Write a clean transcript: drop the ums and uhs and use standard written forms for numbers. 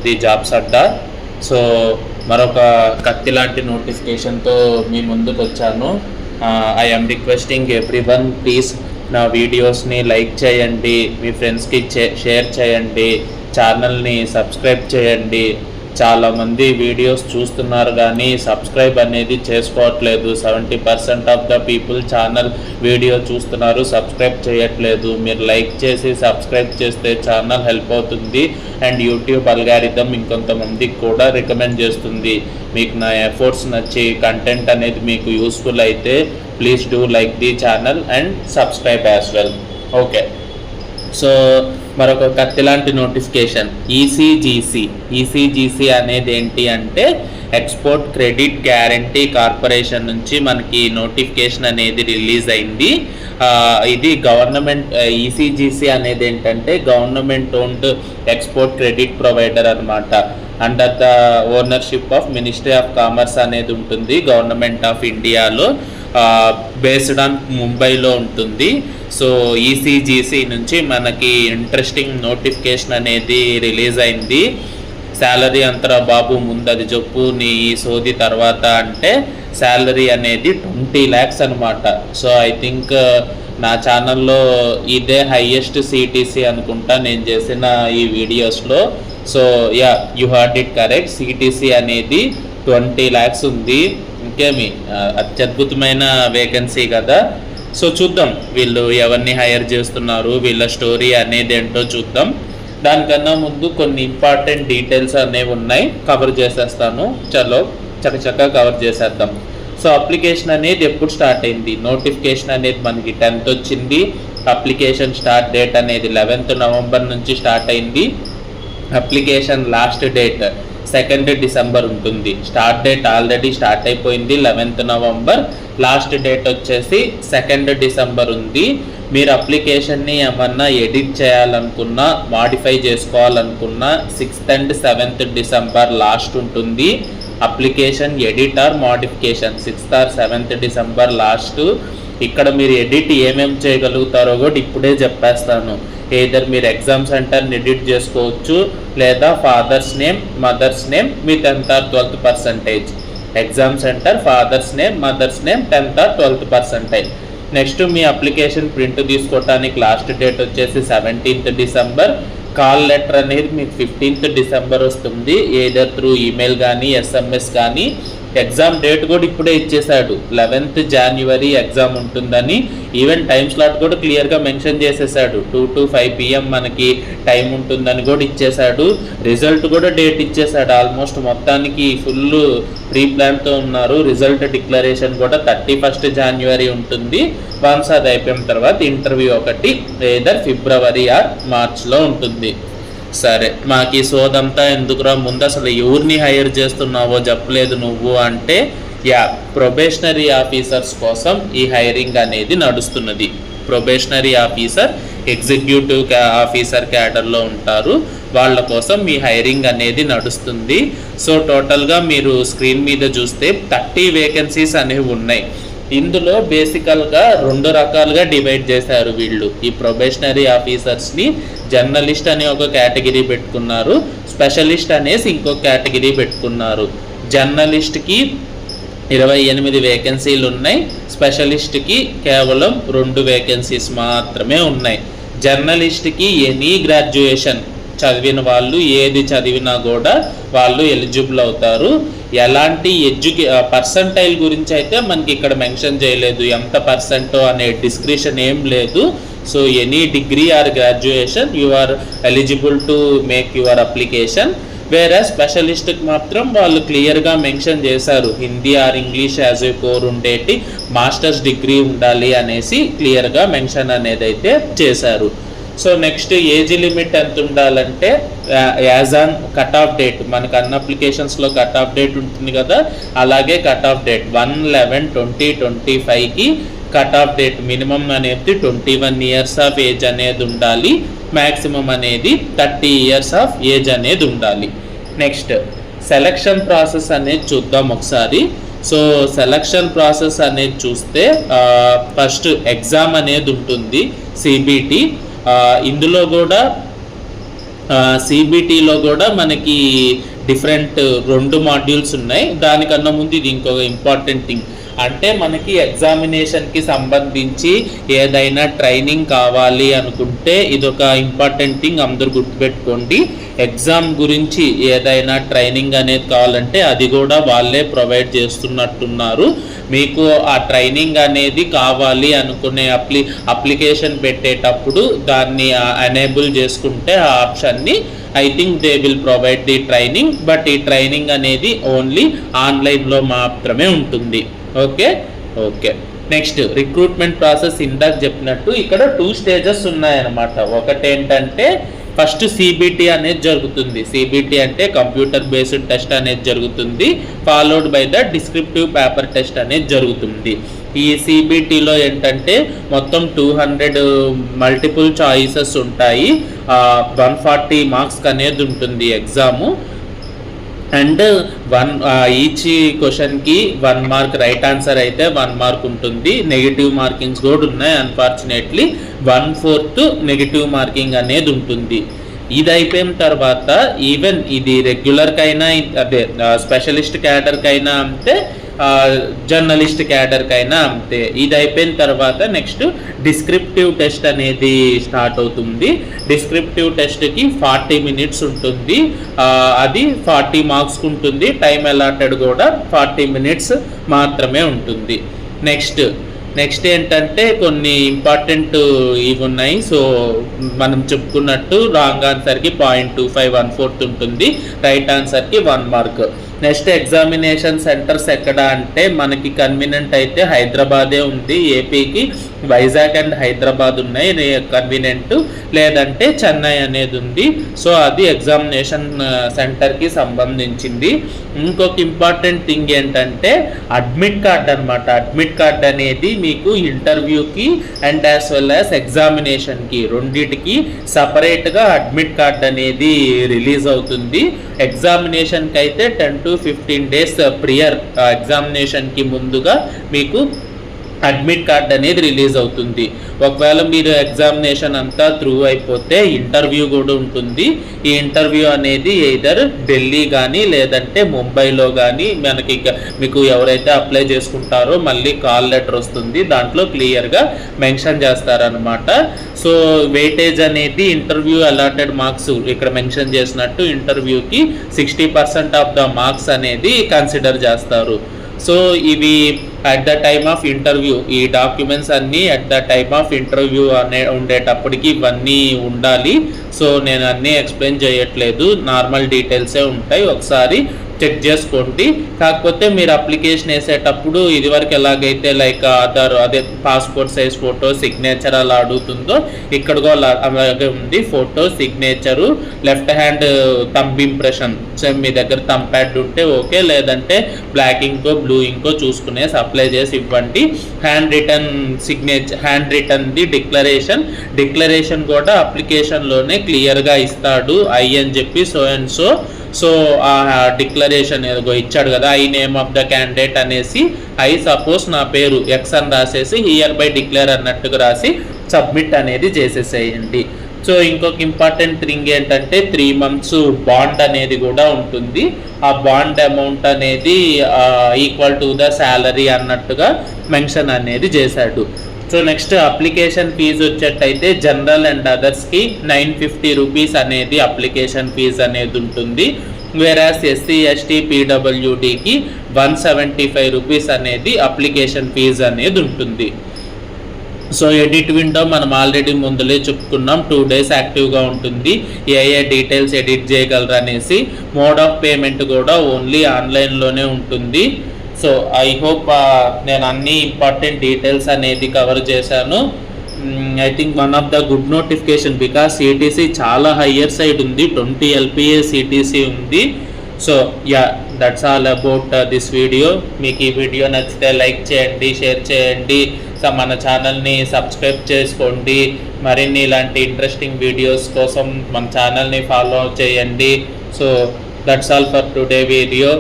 The jobs Adda. So మరొక కత్తి లాంటి నోటిఫికేషన్తో మీ ముందుకు వచ్చాను. I am requesting everyone, please నా వీడియోస్ని లైక్ చేయండి, మీ ఫ్రెండ్స్కి షేర్ చేయండి, ఛానల్ని సబ్స్క్రైబ్ చేయండి. చాలామంది వీడియోస్ చూస్తున్నారు కానీ సబ్స్క్రైబ్ అనేది చేసుకోవట్లేదు. 70% of the people channel video చూస్తున్నారు, సబ్స్క్రైబ్ చేయట్లేదు. మీరు లైక్ చేసి సబ్స్క్రైబ్ చేస్తే ఛానల్ హెల్ప్ అవుతుంది అండ్ యూట్యూబ్ అల్గారిథం ఇంకొంతమందికి కూడా రికమెండ్ చేస్తుంది. మీకు నా ఎఫర్ట్స్ నచ్చి కంటెంట్ అనేది మీకు యూస్ఫుల్ అయితే please do like the channel and subscribe as well. Okay, so మరొక కత్తి లాంటి నోటిఫికేషన్ ఈసీజీసీ అనేది ఏంటి అంటే ఎక్స్పోర్ట్ క్రెడిట్ గ్యారంటీ కార్పొరేషన్ నుంచి మనకి నోటిఫికేషన్ అనేది రిలీజ్ అయింది. ఇది గవర్నమెంట్ ఈసీజీసీ అనేది ఏంటంటే government owned export credit provider అనమాట. Under the ownership of ministry of commerce అనేది ఉంటుంది గవర్నమెంట్ ఆఫ్ ఇండియాలో. బేస్డ్ ఆన్ ముంబైలో ఉంటుంది. సో ఈసీజీసీ నుంచి మనకి ఇంట్రెస్టింగ్ నోటిఫికేషన్ అనేది రిలీజ్ అయింది. శాలరీ అంతరా బాబు ముందు అది చెప్పు నీ సోది తర్వాత అంటే శాలరీ అనేది 20 lakhs అనమాట. సో ఐ థింక్ నా ఛానల్లో ఇదే హైయెస్ట్ సిటీసీ అనుకుంటా నేను చేసిన ఈ వీడియోస్లో. So yeah, you heard it correct, CTC అనేది 20 lakhs ఉంది. ఇంకేమి అత్యద్భుతమైన వేకెన్సీ కదా. సో చూద్దాం వీళ్ళు ఎవరిని హైర్ చేస్తున్నారు, వీళ్ళ స్టోరీ అనేది ఏంటో చూద్దాం. దానికన్నా ముందు కొన్ని ఇంపార్టెంట్ డీటెయిల్స్ అనేవి ఉన్నాయి, కవర్ చేసేస్తాను. చలో చక్కచక్క కవర్ చేసేద్దాం. సో అప్లికేషన్ అనేది ఎప్పుడు స్టార్ట్ అయింది? నోటిఫికేషన్ అనేది మనకి 10th వచ్చింది. అప్లికేషన్ స్టార్ట్ డేట్ అనేది 11th November నుంచి స్టార్ట్ అయింది. Application last date 2nd December ఉంటుంది. స్టార్ట్ డేట్ ఆల్రెడీ స్టార్ట్ అయిపోయింది 11th November. లాస్ట్ డేట్ వచ్చేసి 2nd December ఉంది. మీరు అప్లికేషన్ని ఏమన్నా ఎడిట్ చేయాలనుకున్నా, మాడిఫై చేసుకోవాలనుకున్నా 6th and 7th December last ఉంటుంది. Application edit or modification 6th or 7th December last. ఇక్కడ మీరు ఎడిట్ ఏమేమి చేయగలుగుతారో కూడా ఇప్పుడే చెప్పేస్తాను. ఏదర్ మీరు ఎగ్జామ్ సెంటర్ని ఎడిట్ చేసుకోవచ్చు, లేదా father's name, mother's name, me 10th or 12%. Exam centre, father's name, mother's name, 10th or 12%. Next me application print తీసుకోవటానికి లాస్ట్ డేట్ వచ్చేసి 17th December. కాల్ లెటర్ అనేది మీకు 15th December వస్తుంది, ఏదర్ త్రూ ఈమెయిల్ కానీ SMS కానీ. Exam date కూడా ఇప్పుడే ఇచ్చేసాడు, 11th January ఎగ్జామ్ ఉంటుందని. ఈవెన్ టైం స్లాట్ కూడా క్లియర్గా మెన్షన్ చేసేసాడు, 2 to 5 PM మనకి టైం ఉంటుందని కూడా ఇచ్చేసాడు. రిజల్ట్ కూడా డేట్ ఇచ్చేసాడు. ఆల్మోస్ట్ మొత్తానికి ఫుల్ ప్రీ ప్లాన్తో ఉన్నారు. రిజల్ట్ డిక్లరేషన్ కూడా 31st January ఉంటుంది. వన్స్ అది అయిపోయిన తర్వాత ఇంటర్వ్యూ ఒకటి ఏదర్ February or Marchలో ఉంటుంది. సరే, మాకు ఈ సోదంతా ఎందుకురా, ముందు అసలు ఎవరిని హైర్ చేస్తున్నావో చెప్పలేదు నువ్వు అంటే, యా, ప్రొబేషనరీ ఆఫీసర్స్ కోసం ఈ హైరింగ్ అనేది నడుస్తున్నది. ప్రొబేషనరీ ఆఫీసర్, ఎగ్జిక్యూటివ్ ఆఫీసర్ క్యాడర్లో ఉంటారు, వాళ్ళ కోసం ఈ హైరింగ్ అనేది నడుస్తుంది. సో టోటల్గా మీరు స్క్రీన్ మీద చూస్తే 30 వేకెన్సీస్ అనేవి ఉన్నాయి. ఇందులో బేసికల్గా 2 రకాలుగా డివైడ్ చేశారు వీళ్ళు. ఈ ప్రొబేషనరీ ఆఫీసర్స్ని జర్నలిస్ట్ అనే ఒక కేటగిరీ పెట్టుకున్నారు, స్పెషలిస్ట్ అనేసి ఇంకొక కేటగిరీ పెట్టుకున్నారు. జర్నలిస్ట్కి 28 వేకెన్సీలు ఉన్నాయి, స్పెషలిస్ట్కి కేవలం 2 వేకెన్సీస్ మాత్రమే ఉన్నాయి. జర్నలిస్ట్కి ఎనీ గ్రాడ్యుయేషన్ చదివిన వాళ్ళు, ఏది చదివినా కూడా వాళ్ళు ఎలిజిబుల్ అవుతారు. ఎలాంటి పర్సంటైల్ గురించి అయితే మనకి ఇక్కడ మెన్షన్ చేయలేదు, ఎంత పర్సెంటో అనే డిస్క్రిప్షన్ ఏం లేదు. So any degree or graduation you are eligible to make your application. వేరే స్పెషలిస్ట్కి మాత్రం వాళ్ళు క్లియర్గా మెన్షన్ చేశారు, Hindi or English as a core ఉండేటి, మాస్టర్స్ డిగ్రీ ఉండాలి అనేసి క్లియర్గా మెన్షన్ అనేది అయితే చేశారు. సో నెక్స్ట్ ఏజ్ లిమిట్ ఎంత ఉండాలంటే as on cut off date, మనకు అన్ని అప్లికేషన్స్లో కట్ ఆఫ్ డేట్ ఉంటుంది కదా, అలాగే కట్ ఆఫ్ డేట్ 1/11/2025కి కట్ ఆఫ్ డేట్ మినిమం అనేది 21 years ఆఫ్ ఏజ్ అనేది ఉండాలి, మ్యాక్సిమం అనేది 30 years ఆఫ్ ఏజ్ అనేది ఉండాలి. నెక్స్ట్ సెలక్షన్ ప్రాసెస్ అనేది చూద్దాం ఒకసారి. సో సెలక్షన్ ప్రాసెస్ అనేది చూస్తే ఫస్ట్ ఎగ్జామ్ అనేది ఉంటుంది, CBT. ఇందులో కూడా సిబిటీలో కూడా మనకి డిఫరెంట్ 2 మాడ్యూల్స్ ఉన్నాయి. దానికన్నా ముందు ఇది ఇంకొక ఇంపార్టెంట్ థింగ్, అంటే మనకి ఎగ్జామినేషన్కి సంబంధించి ఏదైనా ట్రైనింగ్ కావాలి అనుకుంటే ఇదొక ఇంపార్టెంట్ థింగ్, అందరూ గుర్తుపెట్టుకోండి. ఎగ్జామ్ గురించి ఏదైనా ట్రైనింగ్ అనేది కావాలంటే అది కూడా వాళ్ళే ప్రొవైడ్ చేస్తున్నట్టున్నారు. మీకు ఆ ట్రైనింగ్ అనేది కావాలి అనుకునే అప్లికేషన్ పెట్టేటప్పుడు దాన్ని ఎనేబుల్ చేసుకుంటే ఆ ఆప్షన్ని I think they will provide the training. But ఈ ట్రైనింగ్ అనేది ఓన్లీ ఆన్లైన్లో మాత్రమే ఉంటుంది. ఓకే. నెక్స్ట్ రిక్రూట్మెంట్ ప్రాసెస్ ఇందాక చెప్పినట్టు ఇక్కడ 2 స్టేజెస్ ఉన్నాయన్నమాట. ఒకటి ఏంటంటే ఫస్ట్ సిబిటి అనేది జరుగుతుంది. సిబిటి అంటే కంప్యూటర్ బేస్డ్ టెస్ట్ అనేది జరుగుతుంది, followed by the descriptive paper test అనేది జరుగుతుంది. ఈ సిబిటిలో ఏంటంటే మొత్తం 200 మల్టిపుల్ చాయిసెస్ ఉంటాయి, 140 మార్క్స్ అనేది ఉంటుంది ఎగ్జాము. అండ్ ఈచ్ క్వశ్చన్కి 1 మార్క్, రైట్ ఆన్సర్ అయితే 1 మార్క్ ఉంటుంది. నెగిటివ్ మార్కింగ్స్ కూడా ఉన్నాయి. అన్ఫార్చునేట్లీ 1/4 నెగిటివ్ మార్కింగ్ అనేది ఉంటుంది. ఇది అయిపోయిన తర్వాత ఈవెన్ ఇది రెగ్యులర్కైనా అదే స్పెషలిస్ట్ క్యాడర్కైనా అంతే, జర్నలిస్ట్ క్యాడర్కైనా అంతే. ఇది అయిపోయిన తర్వాత నెక్స్ట్ డిస్క్రిప్టివ్ టెస్ట్ అనేది స్టార్ట్ అవుతుంది. డిస్క్రిప్టివ్ టెస్ట్కి 40 మినిట్స్ ఉంటుంది, అది 40 మార్క్స్ ఉంటుంది. టైం అలాటెడ్ కూడా 40 మినిట్స్ మాత్రమే ఉంటుంది. నెక్స్ట్ ఏంటంటే కొన్ని ఇంపార్టెంట్ ఇవి ఉన్నాయి. సో మనం చెప్పుకున్నట్టు రాంగ్ ఆన్సర్కి 0.25 1/4 ఉంటుంది, రైట్ ఆన్సర్కి 1 మార్క్. నెక్స్ట్ ఎగ్జామినేషన్ సెంటర్స్ ఎక్కడ అంటే మనకి కన్వీనియంట్ అయితే హైదరాబాదే ఉంది. ఏపీకి వైజాగ్ అండ్ హైదరాబాద్ ఉన్నాయి కన్వీనియంట్, లేదంటే చెన్నై అనేది ఉంది. సో అది ఎగ్జామినేషన్ సెంటర్కి సంబంధించింది. ఇంకొక ఇంపార్టెంట్ థింగ్ ఏంటంటే అడ్మిట్ కార్డ్ అనమాట. అడ్మిట్ కార్డ్ అనేది మీకు ఇంటర్వ్యూకి అండ్ యాజ్ వెల్ యాజ్ ఎగ్జామినేషన్కి రెండింటికి సపరేట్గా అడ్మిట్ కార్డ్ అనేది రిలీజ్ అవుతుంది. ఎగ్జామినేషన్కి అయితే 10 to 15 days ప్రియర్ ఎగ్జామినేషన్కి ముందుగా మీకు అడ్మిట్ కార్డ్ అనేది రిలీజ్ అవుతుంది. ఒకవేళ మీరు ఎగ్జామినేషన్ అంతా త్రూ అయిపోతే ఇంటర్వ్యూ కూడా ఉంటుంది. ఈ ఇంటర్వ్యూ అనేది ఎయిదర్ ఢిల్లీ కానీ లేదంటే ముంబైలో కానీ మనకి మీకు ఎవరైతే అప్లై చేసుకుంటారో మళ్ళీ కాల్ లెటర్ వస్తుంది, దాంట్లో క్లియర్గా మెన్షన్ చేస్తారనమాట. సో వెయిటేజ్ అనేది ఇంటర్వ్యూ అలాటెడ్ మార్క్స్ ఇక్కడ మెన్షన్ చేసినట్టు ఇంటర్వ్యూకి 60% ఆఫ్ ద మార్క్స్ అనేది కన్సిడర్ చేస్తారు. సో ఇవి at the time of interview, ఈ డాక్యుమెంట్స్ అన్నీ at the time of interview ఉండేటప్పటికి ఇవన్నీ ఉండాలి. సో నేను అన్నీ ఎక్స్ప్లెయిన్ చేయట్లేదు, నార్మల్ డీటెయిల్సే ఉంటాయి, ఒకసారి చెక్ చేసుకోండి. కాకపోతే మీరు అప్లికేషన్ వేసేటప్పుడు ఇదివరకు ఎలాగైతే లైక్ ఆధార్ అదే పాస్పోర్ట్ సైజ్ ఫోటో సిగ్నేచర్ అలా అడుగుతుందో ఇక్కడ కూడా అలాగే ఉంది. Photo signature left hand thumb impression, same మీ దగ్గర థంబ్ ప్యాడ్ ఉంటే ఓకే, లేదంటే బ్లాక్ ఇంకో బ్లూ ఇంకో చూసుకునేసి అప్లై చేసి ఇవ్వండి. హ్యాండ్ రిటర్న్ సిగ్నేచర్, హ్యాండ్ రిటర్న్ది డిక్లరేషన్ కూడా అప్లికేషన్లోనే క్లియర్గా ఇస్తాడు. ఐ అని చెప్పి సో అండ్ సో ఆ డిక్లరేషన్ ఏదో ఇచ్చాడు కదా, I name of the candidate అనేసి ఐ సపోజ్ నా పేరు ఎక్స్ అని రాసేసి హియర్ బై డిక్లేర్ అన్నట్టుగా రాసి సబ్మిట్ అనేది చేసేసేయండి. సో ఇంకొక ఇంపార్టెంట్ థింగ్ ఏంటంటే 3 months బాండ్ అనేది కూడా ఉంటుంది. ఆ బాండ్ అమౌంట్ అనేది ఈక్వల్ టు ద శాలరీ అన్నట్టుగా మెన్షన్ అనేది చేశాడు. సో నెక్స్ట్ అప్లికేషన్ ఫీజు వచ్చేటైతే జనరల్ అండ్ అదర్స్కి 950 రూపీస్ అనేది అప్లికేషన్ ఫీజు అనేది ఉంటుంది. వేరాస్ ఎస్సీ ఎస్టీ పీడబ్ల్యూడికి 175 రూపీస్ అనేది అప్లికేషన్ ఫీజు అనేది ఉంటుంది. సో ఎడిట్ విండో మనం ఆల్రెడీ ముందులే చెప్పుకున్నాం, 2 days యాక్టివ్గా ఉంటుంది. ఏ డీటెయిల్స్ ఎడిట్ చేయగలరు అనేసి. మోడ్ ఆఫ్ పేమెంట్ కూడా ఓన్లీ ఆన్లైన్లోనే ఉంటుంది. సో ఐ హోప్ నేను అన్ని ఇంపార్టెంట్ డీటెయిల్స్ అనేది కవర్ చేశాను. I think one of the good notification because CTC చాలా హయ్యర్ సైడ్ ఉంది, 20 LPA సిటీసీ ఉంది. So yeah that's all about this video. మీకు ఈ వీడియో నచ్చితే లైక్ చేయండి, షేర్ చేయండి, మన ఛానల్ని సబ్స్క్రైబ్ చేసుకోండి. మరిన్ని ఇలాంటి ఇంట్రెస్టింగ్ వీడియోస్ కోసం మన ఛానల్ని ఫాలో చేయండి. So that's all for today video.